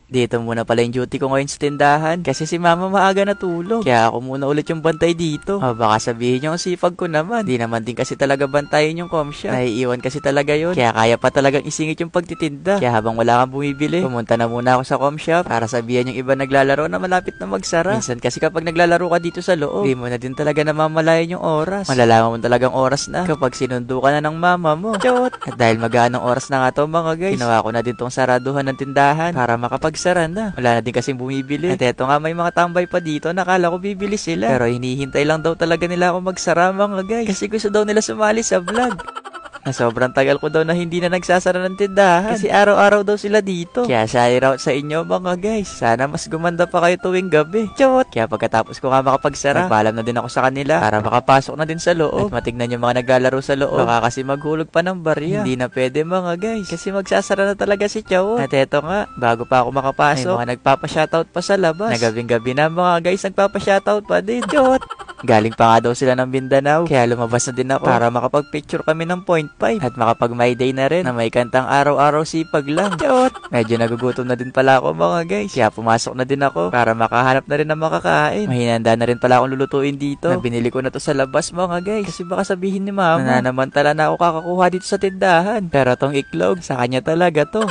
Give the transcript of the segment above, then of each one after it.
Dito muna pala yung duty ko ngayon sa tindahan kasi si mama maaga natulog. Kaya ako muna ulit yung bantay dito. Baka sabihin yung sipag ko naman. Di naman din kasi talaga bantayin yung comshop. Naiiwan kasi talaga yun. Kaya kaya pa talagang isingit yung pagtitinda. Kaya habang wala kang bumibili, pumunta na muna ako sa comshop para sabihan yung iba naglalaro na malapit na magsara. Minsan kasi kapag naglalaro ka dito sa loob, di mo na din talaga namamalayan yung oras. Malalaman mo talagang oras na kapag sinundo ka na ng mama mo. Chot! At dahil magaan ng oras na nga to mga guys, ginawa ko na din tong saraduhan ng tindahan para makapagsara na. Wala na din kasing bumibili. At eto nga may mga tambay pa dito, nakala ko bibili sila. Pero hinihintay lang daw talaga nila ako magsara mga guys. Kasi gusto daw nila sumali sa vlog. Na sobrang tagal ko daw na hindi na nagsasara ng tindahan. Kasi araw-araw daw sila dito. Kaya shout out sa inyo mga guys. Sana mas gumanda pa kayo tuwing gabi. Chot! Kaya pagkatapos ko nga makapagsara, nagpaalam na din ako sa kanila para makapasok na din sa loob. At matignan yung mga naglalaro sa loob. Baka kasi maghulog pa ng barya. Hindi na pwede mga guys. Kasi magsasara na talaga si Chot. At eto nga, bago pa ako makapasok, may mga nagpapa-shoutout pa sa labas. Na gabing-gabi na mga guys, nagpapa-shoutout pa din. Chot! Galing pa nga daw sila ng Mindanao. Kaya lumabas na din ako para makapag-picture kami ng point 5 at makapag my day na rin na may kantang araw-araw sipag lang. Chot! Medyo nagugutom na din pala ako mga guys. Kaya pumasok na din ako para makahanap na rin ng makakain. Mahinanda na rin pala akong lulutuin dito. Na binili ko na to sa labas mga guys. Kasi baka sabihin ni mama, nananamantala na ako kakakuha dito sa tindahan. Pero tong iklog, sa kanya talaga to.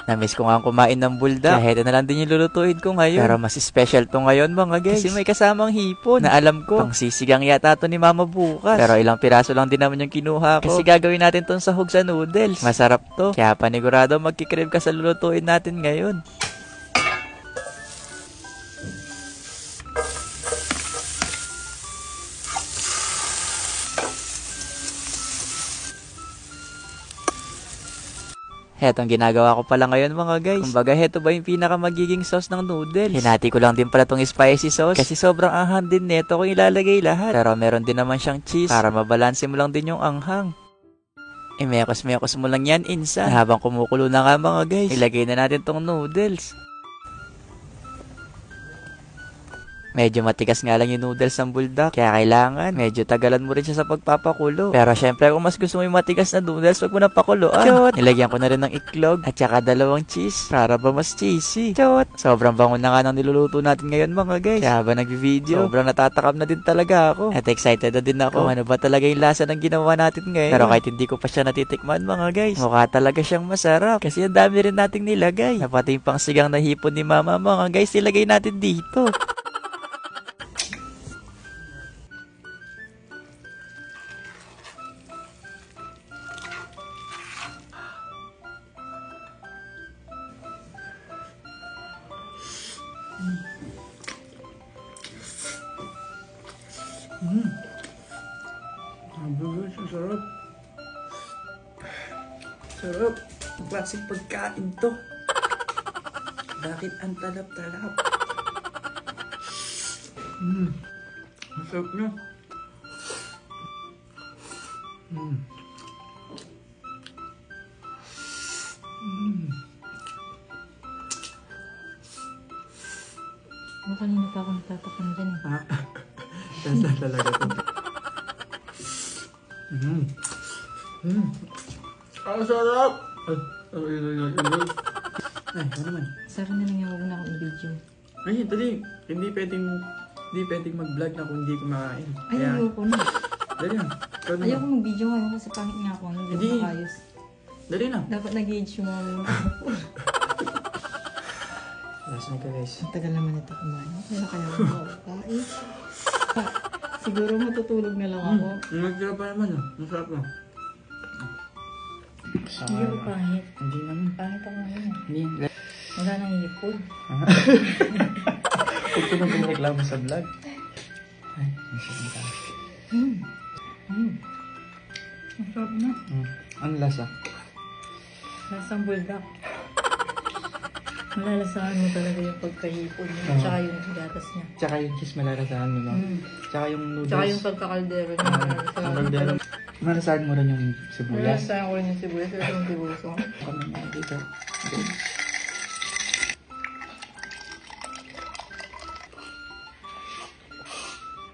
Namiss ko nga kumain ng buldak. Kaya ito na lang din yung lulutuin ko ngayon. Pero mas special to ngayon mga guys. Kasi may kasamang hipon na alam ko pang sisigang yata to ni mama bukas. Pero ilang piraso lang din naman yung kinuha ko. Kasi gagawin natin tong sahog sa noodles. Masarap to. Kaya panigurado magkikrib ka sa lulutuin natin ngayon. Hetong ginagawa ko pala ngayon mga guys. Kumbaga heto ba yung pinaka magiging sauce ng noodles. Hinati ko lang din pala tong spicy sauce. Kasi sobrang anghang din neto kung ilalagay lahat. Pero meron din naman siyang cheese para mabalanse mo lang din yung anghang. Mekos-mekos mo lang yan insan. Habang kumukulo na nga mga guys, ilagay na natin tong noodles. Medyo matigas nga lang yung noodles ng buldak. Kaya kailangan, medyo tagalan mo rin siya sa pagpapakulo. Pero syempre, kung mas gusto mo yung matigas na noodles, wag mo na pakuluan. Chot! Nilagyan ko na rin ng iklog at saka 2 cheese para ba mas cheesy. Chot! Sobrang bango na nga ng niluluto natin ngayon mga guys. Kaya habang nag-video, sobrang natatakam na din talaga ako. At excited na din ako kung ano ba talaga yung lasa ng ginawa natin ngayon. Pero kahit hindi ko pa siya natitikman mga guys, mukha talaga siyang masarap. Kasi ang dami rin nating nilagay. Napati yung pang sigang na hipon ni mama mga guys, nilagay natin dito. Sarap. Sarap. Klaseng pagkain to. Bakit ang talap-talap? Masarap na. Kanina pa ako natatakam dyan eh. Tanda talaga to. Ang sarap! Ay, ano naman? Sara na lang yung huwag na akong i-video. Ay, dali. Hindi pwedeng mag-vlog na kung hindi kumakain. Ay, ayoko na. Dali na. Ayoko mag-video ngayon kasi pangit nga ako. Hindi ko makayos. Dali na. Dapat nag-age yung mga Last na ka guys. Ang tagal naman ito kumain. Kaya kaya ako makakain. Siguro matutulog na lang ako. Nagtira pa naman masarap na. Hindi ko pangit. Hindi naman. Pangit ako ngayon. Hindi. Wala nang hipon. Huwag ko nang pinareklamo sa vlog. Ay, masarap na tayo. Masarap na. Ang lasa? Lasang buldak. Malalasahan mo talaga yung pagkahipon niya. Tsaka yung gatas niya. Tsaka yung cheese malalasahan mo lang. Tsaka yung noodles. Tsaka yung pagkakaldero niya. Kaldero. Malalasahan mo rin yung sibuyas. Malalasahan ko rin yung sibuyas. Ito yung sibuyas ko. Kami na dito.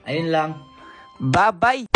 Ayun lang. Bye-bye!